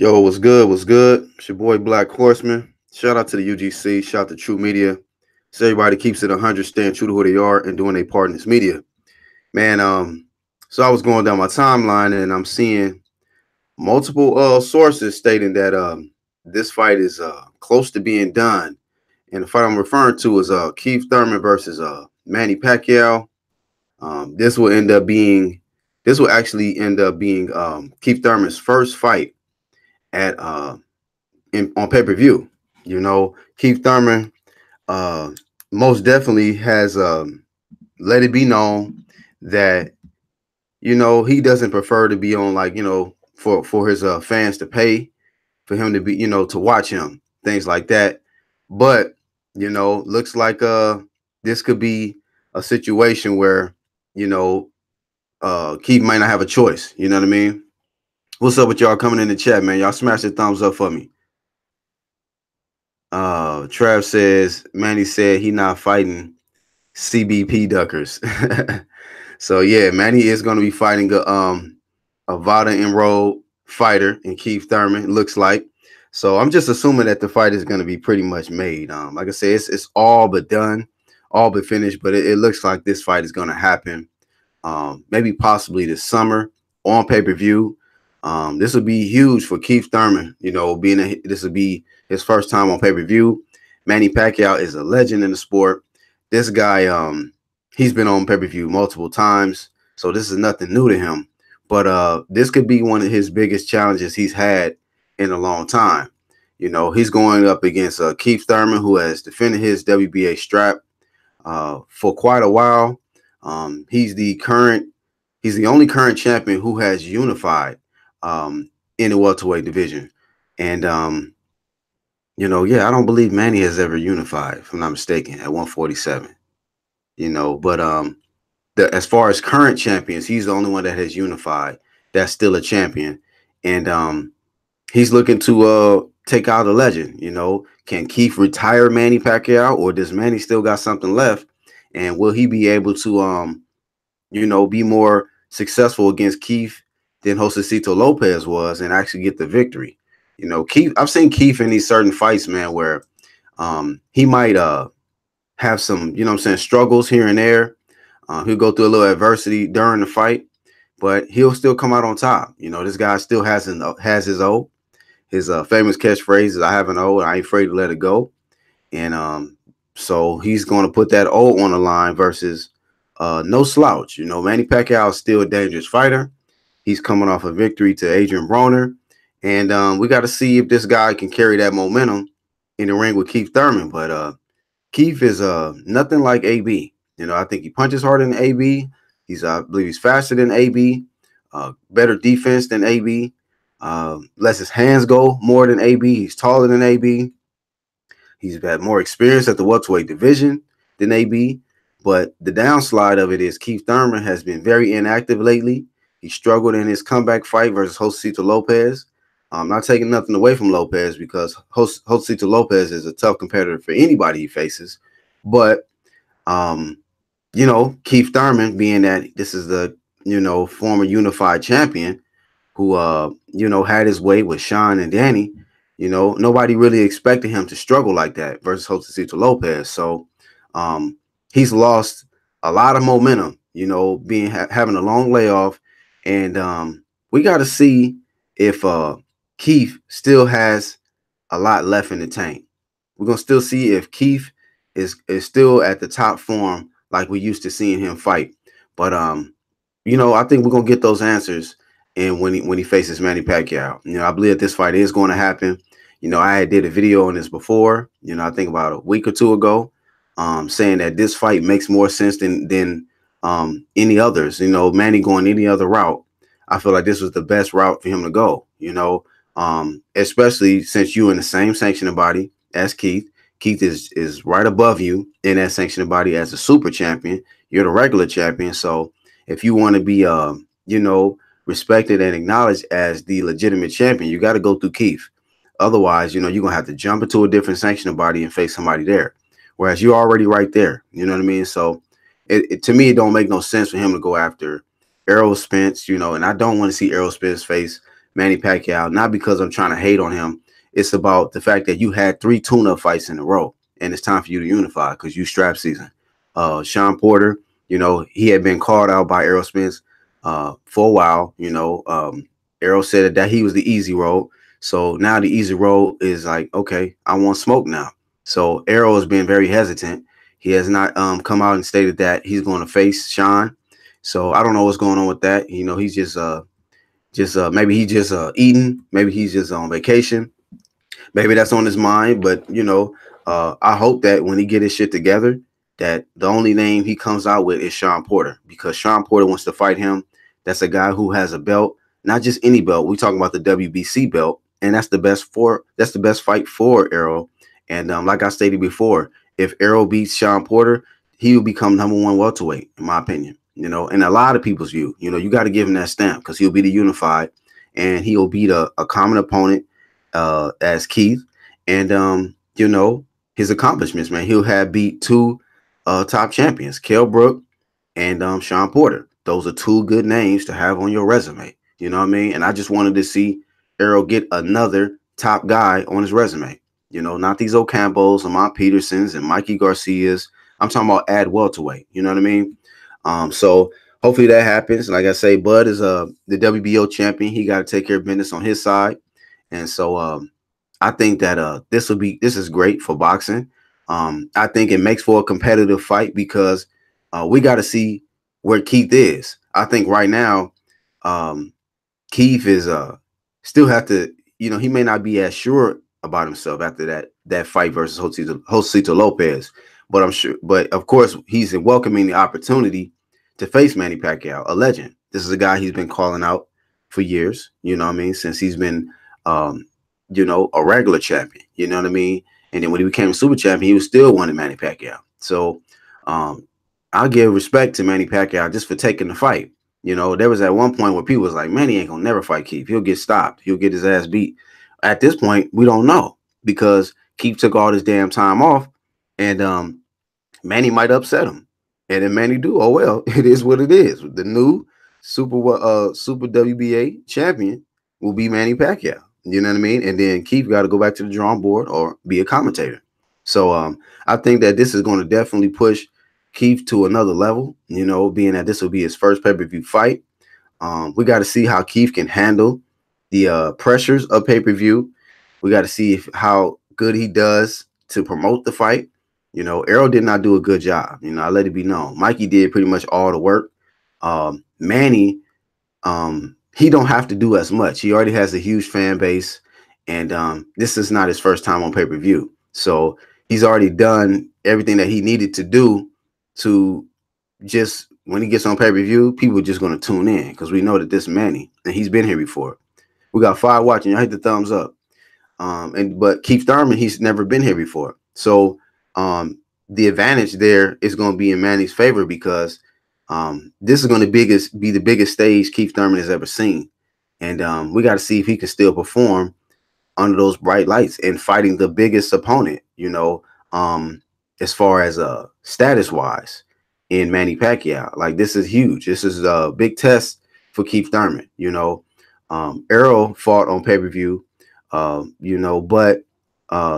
Yo, what's good? What's good? It's your boy Black Horseman. Shout out to the UGC. Shout out to True Media. So everybody keeps it 100, staying true to who they are and doing their part in this media. Man, so I was going down my timeline and I'm seeing multiple sources stating that this fight is close to being done. And the fight I'm referring to is Keith Thurman versus Manny Pacquiao. This will end up being this will actually end up being Keith Thurman's first fight at on pay-per-view. Keith Thurman uh, most definitely has let it be known that he doesn't prefer to be on, like, for his fans to pay for him to be, to watch him, things like that. But looks like this could be a situation where Keith might not have a choice. You know what I mean? What's up with y'all coming in the chat, man? Y'all smash the thumbs up for me. Trav says Manny said he not fighting CBP Duckers. So yeah, Manny is going to be fighting a Vada enrolled fighter in Keith Thurman, it looks like. So I'm just assuming that the fight is going to be pretty much made. Like I said, it's all but done, all but finished. But it looks like this fight is going to happen, maybe possibly this summer on pay-per-view. This would be huge for Keith Thurman. This would be his first time on pay-per-view. Manny Pacquiao is a legend in the sport. This guy, he's been on pay-per-view multiple times, so this is nothing new to him. But this could be one of his biggest challenges he's had in a long time. He's going up against Keith Thurman, who has defended his WBA strap for quite a while. He's the only current champion who has unified in the welterweight division. And I don't believe Manny has ever unified, if I'm not mistaken, at 147. But as far as current champions, he's the only one that has unified that's still a champion. And he's looking to take out a legend. Can Keith retire Manny Pacquiao, or does Manny still got something left? And will he be able to be more successful against Keith than Josecito Lopez was and actually get the victory? Keith, I've seen Keith in these certain fights, man, where he might have some, struggles here and there. He'll go through a little adversity during the fight, but he'll still come out on top. This guy still has his O. His famous catchphrase is, "I have an O, and I ain't afraid to let it go." And so he's going to put that O on the line versus no slouch. Manny Pacquiao is still a dangerous fighter. He's coming off a victory to Adrian Broner. And we got to see if this guy can carry that momentum in the ring with Keith Thurman. But Keith is nothing like AB. I think he punches harder than AB. I believe he's faster than AB, better defense than AB, lets his hands go more than AB. He's taller than AB. He's had more experience at the welterweight division than AB. But the downslide of it is Keith Thurman has been very inactive lately. He struggled in his comeback fight versus Josecito Lopez. I'm not taking nothing away from Lopez, because Josecito Lopez is a tough competitor for anybody he faces. But, Keith Thurman, being that this is the, former unified champion who, had his way with Sean and Danny, nobody really expected him to struggle like that versus Josecito Lopez. So he's lost a lot of momentum, having a long layoff. And we got to see if Keith still has a lot left in the tank. We're going to still see if Keith is still at the top form like we used to seeing him fight. But I think we're going to get those answers and when he faces Manny Pacquiao. I believe that this fight is going to happen. I did a video on this before, I think about a week or two ago, saying that this fight makes more sense than any others. Manny going any other route, I feel like this was the best route for him to go, especially since you're in the same sanctioning body as Keith. Keith is right above you in that sanctioning body as a super champion. You're the regular champion. So if you want to be, respected and acknowledged as the legitimate champion, you got to go through Keith. Otherwise, you're going to have to jump into a different sanctioning body and face somebody there. Whereas you're already right there. You know what I mean? So to me, it don't make no sense for him to go after Errol Spence, and I don't want to see Errol Spence face Manny Pacquiao, not because I'm trying to hate on him. It's about the fact that you had 3 tune-up fights in a row, and it's time for you to unify because you strap season. Sean Porter, he had been called out by Errol Spence for a while. Errol said that he was the easy road. So now the easy road is like, okay, I want smoke now. So Errol has been very hesitant. He has not come out and stated that he's going to face Sean. So I don't know what's going on with that. He's just maybe he's just eating, maybe he's just on vacation, maybe that's on his mind. But I hope that when he get his shit together, that the only name he comes out with is Sean Porter, because Sean Porter wants to fight him. That's a guy who has a belt, not just any belt. We talking about the WBC belt, and that's the best fight for Errol. And like I stated before, if Errol beats Sean Porter, he will become #1 welterweight, in my opinion. In a lot of people's view, you got to give him that stamp because he'll be the unified, and he'll beat a common opponent as Keith. And his accomplishments, man, he'll have beat 2 top champions, Kell Brook and Sean Porter. Those are 2 good names to have on your resume. You know what I mean? And I just wanted to see Errol get another top guy on his resume. Not these Ocampos, Lamont Petersons, and Mikey Garcias. I'm talking about add welterweight. You know what I mean? So hopefully that happens. Like I say, Bud is the WBO champion. He got to take care of business on his side. And so I think that this is great for boxing. I think it makes for a competitive fight because we got to see where Keith is. I think right now Keith is still have to, he may not be as sure about himself after that fight versus Josito Lopez, but I'm sure. But of course, he's welcoming the opportunity to face Manny Pacquiao, a legend. This is a guy he's been calling out for years. You know what I mean? Since he's been a regular champion, you know what I mean? And then when he became a super champion, he was still wanting Manny Pacquiao. So I'll give respect to Manny Pacquiao just for taking the fight. There was at one point where people was like, Manny ain't gonna never fight Keith. He'll get stopped. He'll get his ass beat. At this point, we don't know because Keith took all this damn time off, and Manny might upset him. And then Manny do, oh well, it is what it is. The new super WBA champion will be Manny Pacquiao. You know what I mean? And then Keith got to go back to the drawing board or be a commentator. So I think that this is going to definitely push Keith to another level, being that this will be his first pay-per-view fight. We got to see how Keith can handle the pressures of pay-per-view. We got to see how good he does to promote the fight. Errol did not do a good job. I let it be known. Mikey did pretty much all the work. Manny, he don't have to do as much. He already has a huge fan base, and this is not his first time on pay-per-view. So he's already done everything that he needed to do to just, when he gets on pay-per-view, people are just going to tune in because we know that this Manny, and he's been here before. We got 5 watching. Y'all hit the thumbs up. But Keith Thurman, he's never been here before. So the advantage there is going to be in Manny's favor because this is going to be the biggest stage Keith Thurman has ever seen. And we got to see if he can still perform under those bright lights and fighting the biggest opponent, as far as status wise in Manny Pacquiao. Like, this is huge. This is a big test for Keith Thurman. Errol fought on pay-per-view, but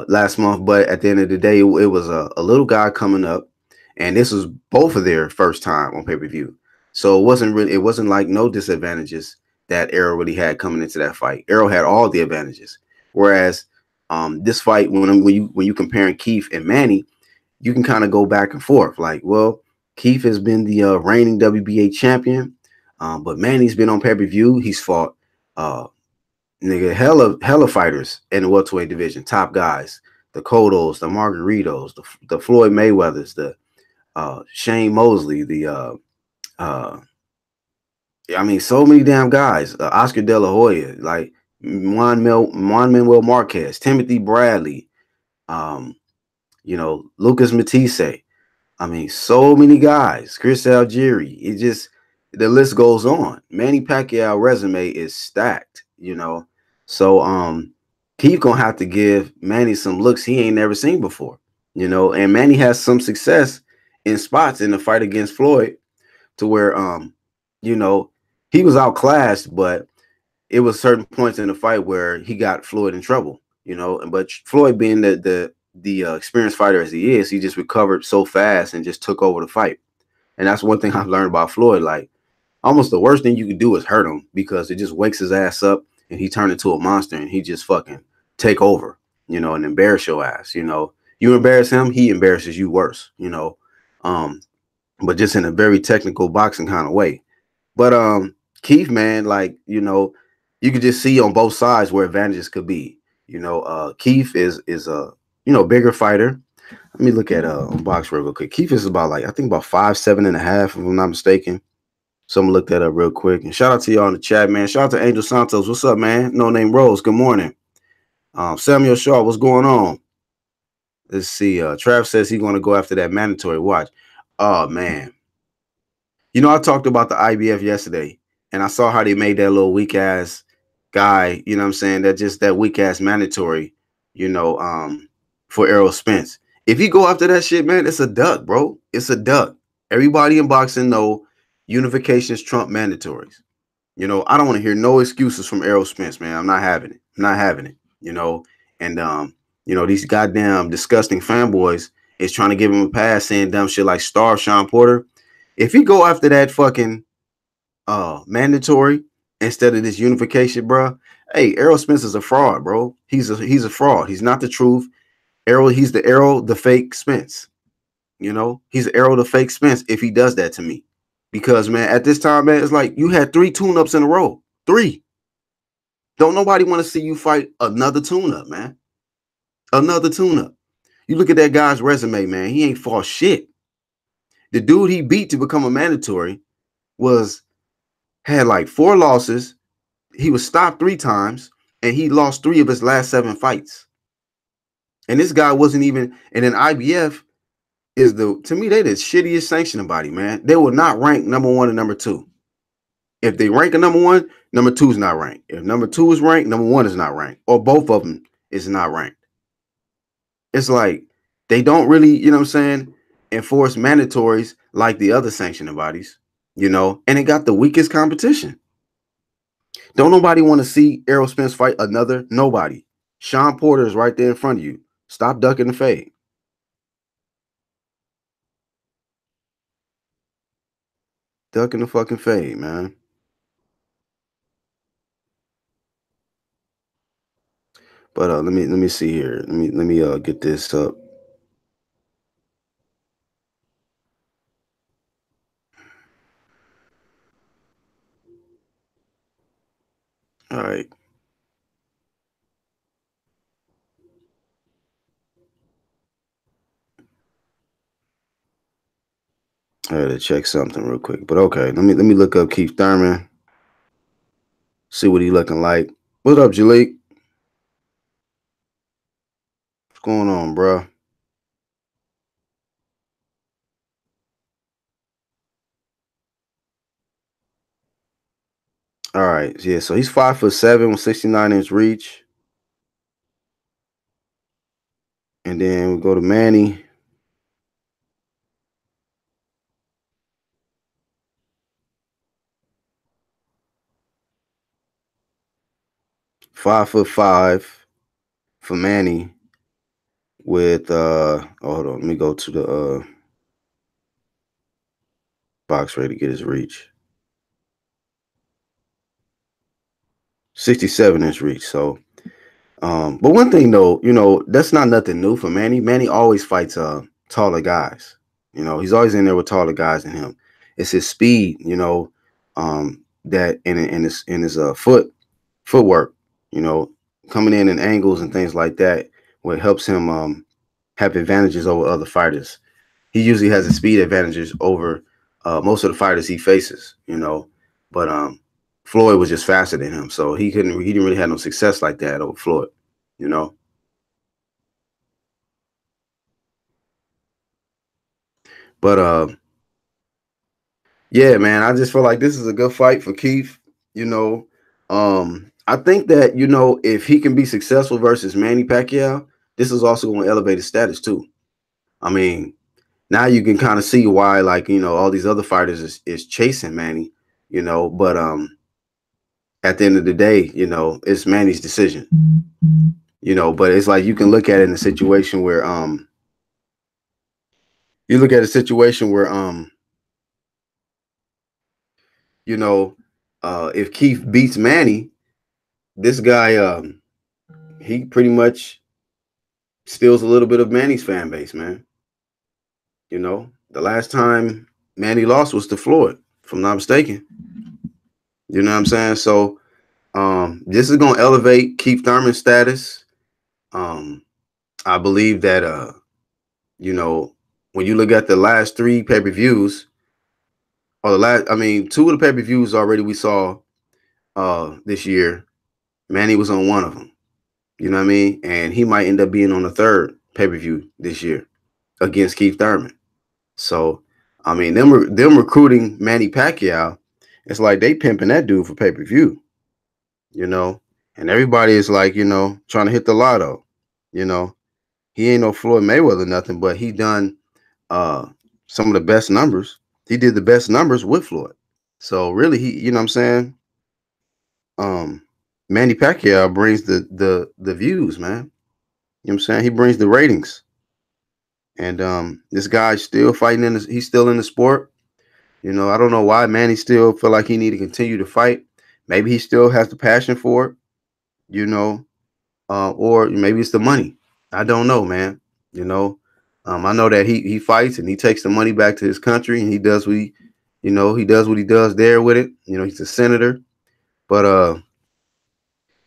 last month, but at the end of the day, it was a little guy coming up, and this was both of their first time on pay-per-view. So it wasn't like no disadvantages that Errol really had coming into that fight. Errol had all the advantages. Whereas this fight, when you comparing Keith and Manny, you can kind of go back and forth. Like, well, Keith has been the reigning WBA champion, but Manny's been on pay-per-view. He's fought hella fighters in the welterweight division, top guys, the Cottos, the Margaritos, the Floyd Mayweathers, the Shane Mosley, so many damn guys, Oscar De La Hoya, like Juan Manuel Marquez, Timothy Bradley, Lucas Matisse. So many guys, Chris Algieri. The list goes on. Manny Pacquiao resume is stacked, So Keith gonna have to give Manny some looks he ain't never seen before, and Manny has some success in spots in the fight against Floyd to where he was outclassed, but it was certain points in the fight where he got Floyd in trouble, you know. And but Floyd, being the experienced fighter as he is, he just recovered so fast and just took over the fight. And that's one thing I've learned about Floyd. Like, almost the worst thing you can do is hurt him, because it just wakes his ass up and he turned into a monster and he just fucking take over, you know, and embarrass your ass. You know, you embarrass him, he embarrasses you worse, you know. Um, but just in a very technical boxing kind of way. But Keith, man, like, you know, you could just see on both sides where advantages could be. You know, Keith is a, you know, bigger fighter. Let me look at box real quick. Keith is about, like, I think about 5'7.5", if I'm not mistaken. So I'm gonna look that up real quick. And shout out to y'all in the chat, man. Shout out to Angel Santos. What's up, man? No Name Rose. Good morning. Samuel Shaw, what's going on? Let's see. Trav says he's gonna go after that mandatory watch. Oh man. You know, I talked about the IBF yesterday, and I saw how they made that little weak ass guy, you know what I'm saying? That just that weak ass mandatory, you know, for Errol Spence. If you go after that shit, man, it's a duck, bro. It's a duck. Everybody in boxing know unifications trump mandatories. You know, I don't want to hear no excuses from Errol Spence, man. I'm not having it. I'm not having it. You know, and you know, these goddamn disgusting fanboys is trying to give him a pass, saying dumb shit like starve Sean Porter. If you go after that fucking mandatory instead of this unification, bro, hey, Errol Spence is a fraud, bro. He's a fraud. He's not the truth. He's the Errol, the fake Spence. You know, he's Errol, the fake Spence, if he does that to me. Because, man, at this time, man, it's like you had 3 tune-ups in a row. 3. Don't nobody want to see you fight another tune-up, man. Another tune-up. You look at that guy's resume, man. He ain't fought shit. The dude he beat to become a mandatory had like 4 losses. He was stopped 3 times, and he lost 3 of his last 7 fights. And this guy wasn't even. And then IBF is to me, they the shittiest sanctioning body, man. They will not rank number 1 and number 2. If they rank a number 1, number 2 is not ranked. If number 2 is ranked, number 1 is not ranked, or both of them is not ranked. It's like they don't really, you know what I'm saying, enforce mandatories like the other sanctioning bodies, you know, and it got the weakest competition. Don't nobody want to see Errol Spence fight another nobody. Sean Porter is right there in front of you. Stop ducking the fade. Ducking the fucking fade, man. But let me see here. Let me get this up. All right. I had to check something real quick. But okay, let me look up Keith Thurman. See what he looking like. What up, Jalik? What's going on, bro? All right, yeah. So he's 5'7" with 69-inch reach. And then we go to Manny. "5'5" for Manny with hold on, let me go to the box rate to get his reach. 67-inch reach. So but one thing though, you know, that's not nothing new for Manny. Manny always fights taller guys. You know, he's always in there with taller guys than him. It's his speed, you know, that in his footwork, you know, coming in angles and things like that, what helps him have advantages over other fighters. He usually has the speed advantages over most of the fighters he faces, you know. But Floyd was just faster than him, so he didn't really have no success like that over Floyd, you know. But yeah, man, I just feel like this is a good fight for Keith, you know. I think that, you know, if he can be successful versus Manny Pacquiao, this is also going to elevate his status too. I mean, now you can kind of see why, like, you know, all these other fighters is chasing Manny, you know. But at the end of the day, it's Manny's decision. But it's like you can look at it in a situation where you look at a situation where you know, if Keith beats Manny, this guy he pretty much steals a little bit of Manny's fan base, man. The last time Manny lost was to Floyd, if I'm not mistaken. You know what I'm saying? So this is gonna elevate Keith Thurman's status. I believe that you know, when you look at the last three pay-per-views, or two of the pay-per-views already we saw this year, Manny was on one of them. You know what I mean? And he might end up being on the third pay-per-view this year against Keith Thurman. So, I mean, them recruiting Manny Pacquiao, it's like they pimping that dude for pay-per-view, you know? And everybody is like, trying to hit the lotto, you know? He ain't no Floyd Mayweather or nothing, but he done uh some of the best numbers. He did the best numbers with Floyd. So really you know what I'm saying? Um Manny Pacquiao brings the views, man. You know what I'm saying? He brings the ratings. And this guy's still fighting he's still in the sport. I don't know why Manny still feel like he need to continue to fight. Maybe he still has the passion for it, or maybe it's the money. I don't know, man. You know, I know that he fights and he takes the money back to his country and he does he does what he does there with it. He's a senator, but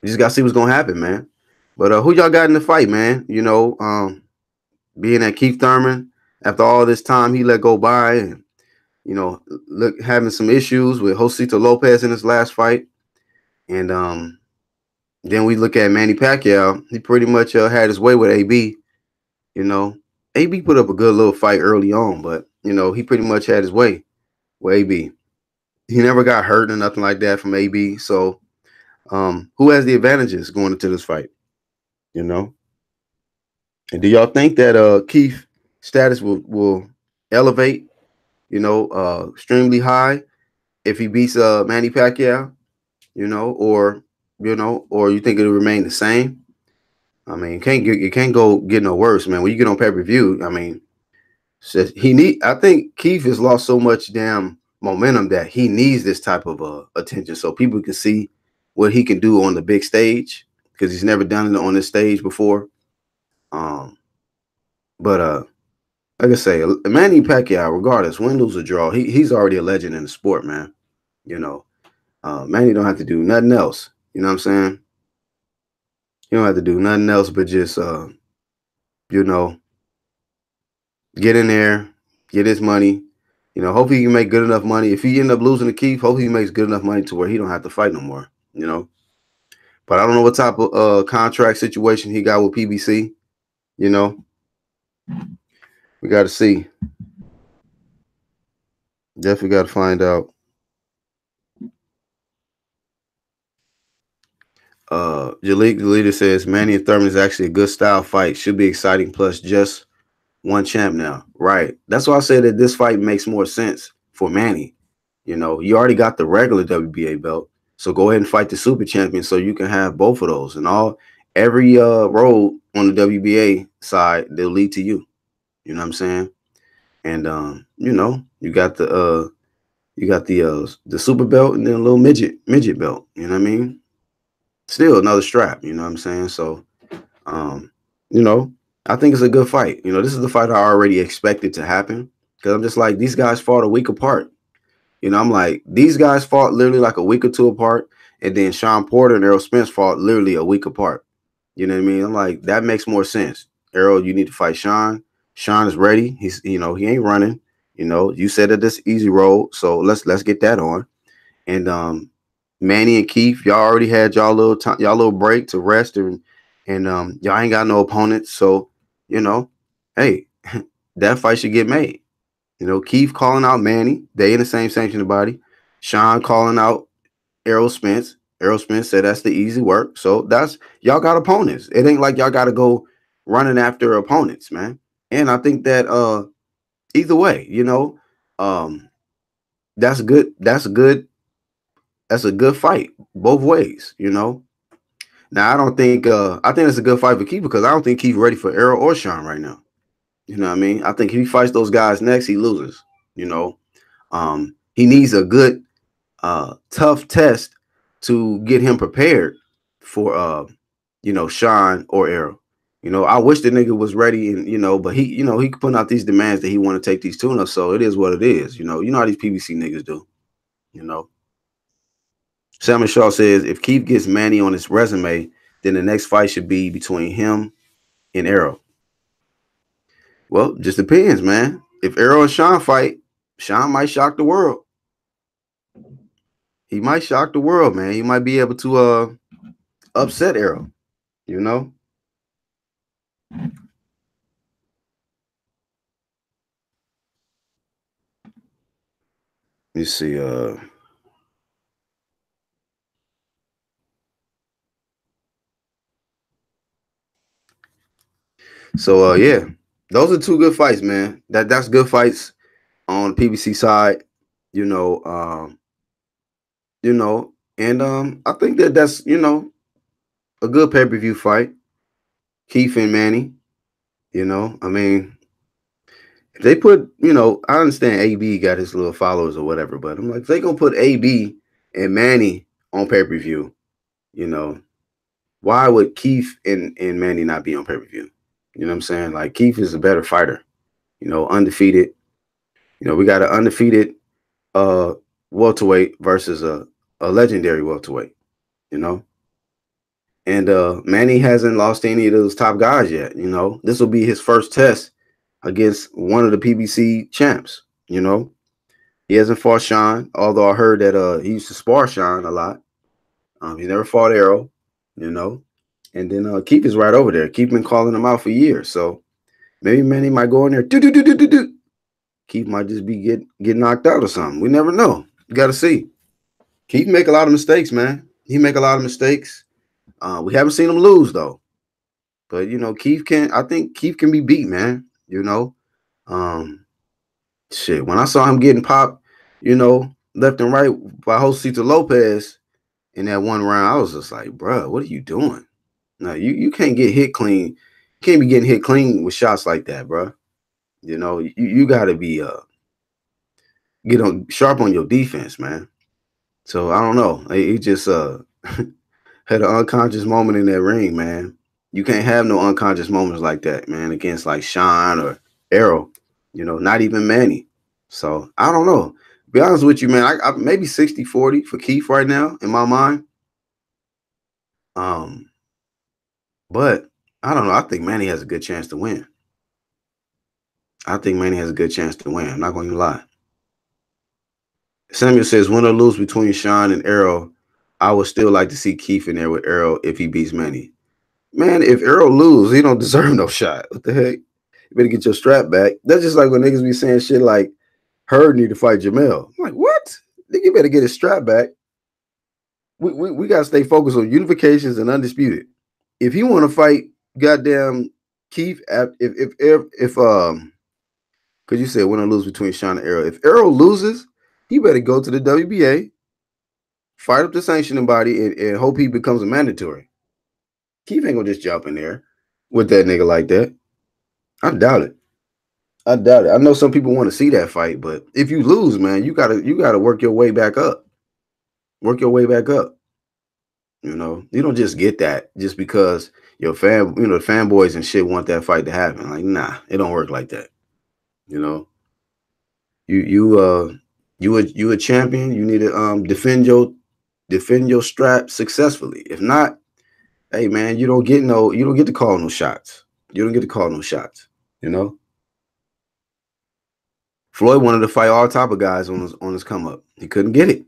we just got to see what's gonna happen, man. But who y'all got in the fight, man? Being at Keith Thurman after all this time he let go by, and look having some issues with Josito Lopez in his last fight, and then we look at Manny Pacquiao. He pretty much had his way with AB. AB put up a good little fight early on, but he pretty much had his way with AB. He never got hurt or nothing like that from AB. So, who has the advantages going into this fight? And do y'all think that Keith status will elevate? Extremely high if he beats Manny Pacquiao. Or you think it'll remain the same? I mean, you can't go get no worse, man. When you get on pay-per-view, I mean, I think Keith has lost so much damn momentum that he needs this type of attention so people can see what he can do on the big stage, because he's never done it on this stage before. But like I say, Manny Pacquiao, regardless, win, lose, or draw, he's already a legend in the sport, man. Manny don't have to do nothing else. You know what I'm saying? He don't have to do nothing else but just get in there, get his money. Hopefully he can make good enough money. If he end up losing to Keith, hopefully he makes good enough money to where he don't have to fight no more. But I don't know what type of contract situation he got with PBC. We got to see. Definitely got to find out. Jalika says Manny and Thurman is actually a good style fight. Should be exciting. Plus, just one champ now. Right. That's why I say that this fight makes more sense for Manny. You already got the regular WBA belt, so go ahead and fight the super champion so you can have both of those. And every road on the WBA side, they'll lead to you. You know what I'm saying? And you got the super belt and then a little midget belt. You know what I mean? Still another strap. You know what I'm saying? So, I think it's a good fight. This is the fight I already expected to happen, because I'm just like, these guys fought a week apart. I'm like, these guys fought literally like a week or two apart, and then Sean Porter and Errol Spence fought literally a week apart. You know what I mean? I'm like, that makes more sense. Errol, you need to fight Sean. Sean is ready. He's, he ain't running. You said that this easy road, so let's get that on. And Manny and Keith, y'all already had y'all little break to rest, and y'all ain't got no opponents, so hey, that fight should get made. Keith calling out Manny. They in the same sanctioned body. Sean calling out Errol Spence. Errol Spence said that's the easy work. So that's, y'all got opponents. It ain't like y'all got to go running after opponents, man. And I think that either way, that's good. That's good that's a good fight both ways, you know. Now I don't think I think it's a good fight for Keith because I don't think Keith ready for Errol or Sean right now. You know what I mean? I think if he fights those guys next, he loses. You know, he needs a good, tough test to get him prepared for, Sean or Errol. You know, I wish the nigga was ready, and but he putting out these demands that he want to take these tune-ups. So it is what it is. You know how these PBC niggas do. You know, Salmon Shaw says if Keith gets Manny on his resume, then the next fight should be between him and Errol. Well, just depends, man. If Errol and Sean fight, Sean might shock the world. He might shock the world, man. He might be able to upset Errol, you know? You see, yeah. Those are two good fights, man. That's good fights on the PBC side, you know, and I think that's a good pay-per-view fight. Keith and Manny, I mean, if they put, I understand AB got his little followers or whatever, but I'm like, if they gonna put AB and Manny on pay-per-view, you know, why would Keith and Manny not be on pay-per-view? You know what I'm saying? Like Keith is a better fighter, undefeated. We got an undefeated welterweight versus a legendary welterweight, you know. And Manny hasn't lost any of those top guys yet. This will be his first test against one of the PBC champs. He hasn't fought Sean, although I heard that he used to spar Sean a lot. He never fought Errol, and then Keith is right over there. Keith been calling him out for years, so maybe Manny might go in there. Do. Keith might just be get knocked out or something. We never know. You got to see. Keith make a lot of mistakes, man. He make a lot of mistakes. We haven't seen him lose though, but Keith can. I think Keith can be beat, man. Shit. When I saw him getting popped, left and right by Josito Lopez in that one round, I was just like, bro, what are you doing? No, you can't get hit clean. You can't be getting hit clean with shots like that, bro. You got to be get on sharp on your defense, man. So I don't know. He just had an unconscious moment in that ring, man. You can't have no unconscious moments like that, man, against like Sean or Errol, not even Manny. So I don't know. Be honest with you, man. I maybe 60-40 for Keith right now in my mind. But I don't know. I think Manny has a good chance to win. I think Manny has a good chance to win. I'm not going to lie. Samuel says, win or lose between Sean and Errol, I would still like to see Keith in there with Errol if he beats Manny. Man, if Errol lose, he don't deserve no shot. What the heck? You better get your strap back. That's just like when niggas be saying shit like, Hurd need to fight Jamel. I'm like, what? Nigga better get his strap back. We got to stay focused on unifications and undisputed. If he want to fight goddamn Keith, if because you said win or lose between Sean and Errol. If Errol loses, he better go to the WBA, fight up the sanctioning body, and hope he becomes a mandatory. Keith ain't gonna just jump in there with that nigga like that. I doubt it. I doubt it. I know some people want to see that fight, but if you lose, man, you gotta work your way back up. Work your way back up. You don't just get that just because your the fanboys and shit want that fight to happen. Like, nah, it don't work like that. You a champion. You need to defend your strap successfully. If not, hey man, you don't get to call no shots. You don't get to call no shots. Floyd wanted to fight all type of guys on his come up. He couldn't get it.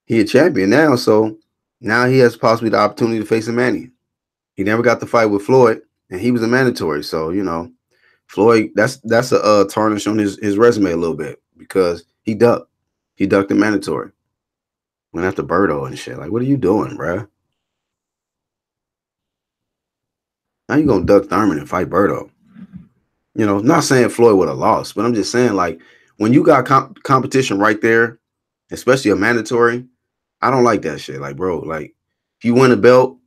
He a champion now, so now he has possibly the opportunity to face a Manny. He never got the fight with Floyd, and he was a mandatory. So Floyd, that's a tarnish on his resume a little bit because he ducked the mandatory. Went after Berto and shit. Like, what are you doing, bro? How you gonna duck Thurman and fight Berto? Not saying Floyd would have lost, but I'm just saying, like, when you got competition right there, especially a mandatory, I don't like that shit. Like, bro, like if you win a belt,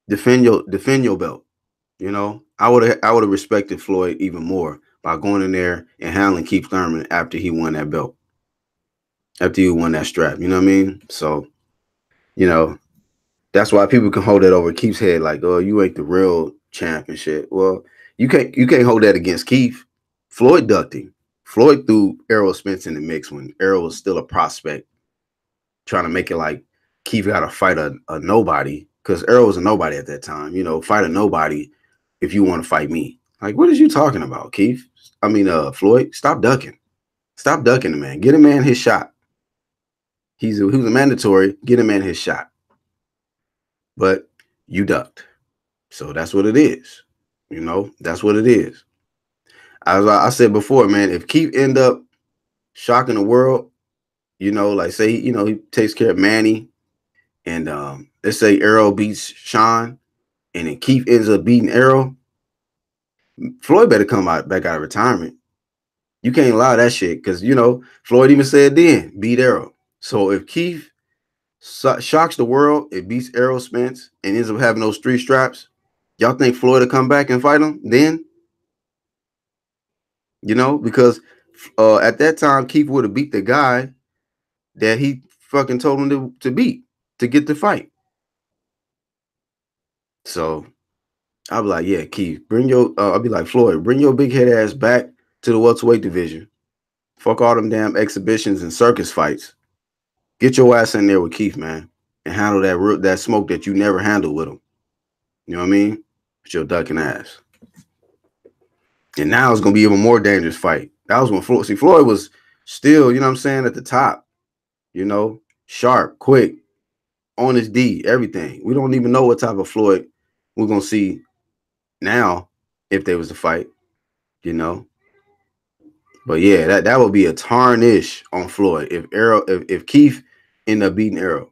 defend your belt. You know, I would have respected Floyd even more by going in there and handling Keith Thurman after he won that belt, after he won that strap. You know what I mean? So, you know, that's why people can hold that over Keith's head, like, oh, you ain't the real champ and shit. Well, you can't hold that against Keith. Floyd ducked him. Floyd threw Errol Spence in the mix when Errol was still a prospect, trying to make it like Keith got to fight a nobody, because Errol was a nobody at that time. You know, fight a nobody if you want to fight me. Like, what is you talking about, Keith? I mean, Floyd, stop ducking. Stop ducking the man. Get a man his shot. He was a mandatory. Get a man his shot. But you ducked. So that's what it is. You know, that's what it is. As I said before, man, if Keith end up shocking the world, you know, like say, you know, he takes care of Manny, and let's say Errol beats Sean, and then Keith ends up beating Errol, Floyd better come back out of retirement. You can't allow that shit, because, you know, Floyd even said then, beat Errol. So if Keith shocks the world, it beats Errol Spence, and ends up having those 3 straps, y'all think Floyd will come back and fight him then? You know, because at that time, Keith would have beat the guy that he fucking told him to beat to get the fight. So I'll be like, yeah, Keith, bring your, I'll be like, Floyd, bring your big head ass back to the welterweight division. Fuck all them damn exhibitions and circus fights. Get your ass in there with Keith, man, and handle that smoke that you never handled with him. You know what I mean? With your ducking ass. And now it's gonna be even more dangerous fight. That was when Floyd was still, you know what I'm saying, at the top. You know, sharp, quick, on his D, everything. We don't even know what type of Floyd we're gonna see now if there was a fight. You know. But yeah, that would be a tarnish on Floyd if Keith ended up beating Errol.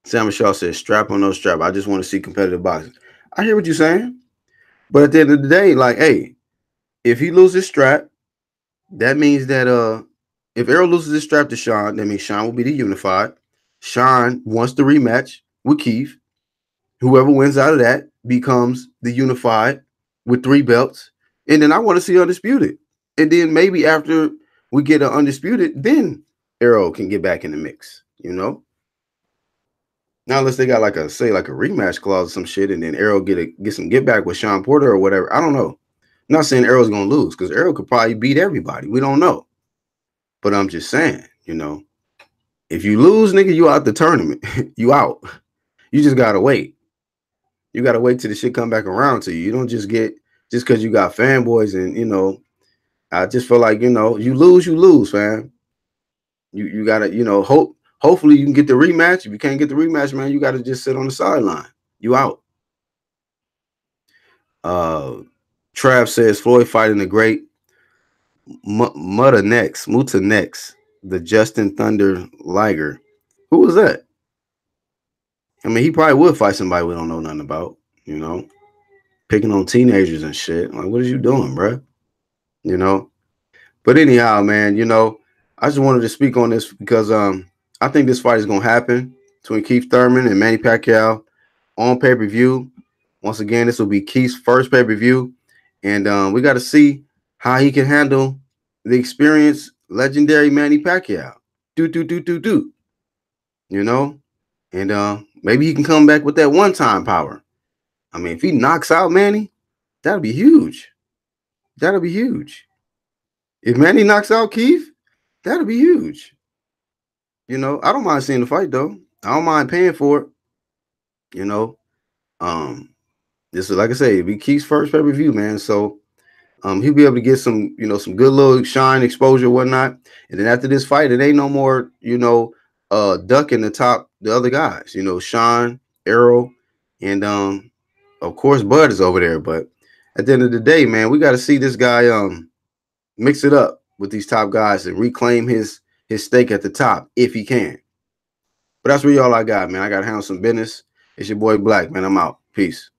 Sam Shaw says, strap on no strap. I just want to see competitive boxing. I hear what you're saying. But at the end of the day, like, hey, if he loses strap, that means that if Errol loses his strap to Sean, that means Sean will be the unified. Sean wants the rematch with Keith. Whoever wins out of that becomes the unified with 3 belts. And then I want to see undisputed. And then maybe after we get an undisputed, then Errol can get back in the mix, you know? Now, unless they got like a rematch clause or some shit, and then Errol get some get back with Sean Porter or whatever. I don't know. I'm not saying Errol's gonna lose, because Errol could probably beat everybody. We don't know. But I'm just saying, you know, if you lose, nigga, you out the tournament. You out. You just gotta wait. You gotta wait till the shit come back around to you. You don't just because you got fanboys, and, you know, I just feel like, you know, you lose, fam. You gotta, you know, hopefully you can get the rematch. If you can't get the rematch, man, you gotta just sit on the sideline. You out. Trav says Floyd fighting the great Muta next, the Justin Thunder Liger. Who was that? I mean, he probably would fight somebody we don't know nothing about, you know, picking on teenagers and shit. Like, what are you doing, bro? You know? But anyhow, man, you know, I just wanted to speak on this because I think this fight is going to happen between Keith Thurman and Manny Pacquiao on pay-per-view. Once again, this will be Keith's first pay-per-view. And we got to see how he can handle the experienced, legendary Manny Pacquiao. You know? And maybe he can come back with that one-time power. I mean, if he knocks out Manny, that'll be huge. That'll be huge. If Manny knocks out Keith, that'll be huge. You know, I don't mind seeing the fight, though. I don't mind paying for it. You know, this is, like I say, it'll be Keith's first pay-per-view, man. So he'll be able to get some, you know, some good little shine exposure, whatnot. And then after this fight, it ain't no more, you know, ducking the other guys. You know, Sean, Errol, and of course Bud is over there. But at the end of the day, man, we got to see this guy mix it up with these top guys and reclaim his stake at the top if he can. But that's really all I got, man. I got to handle some business. It's your boy Black, man. I'm out. Peace.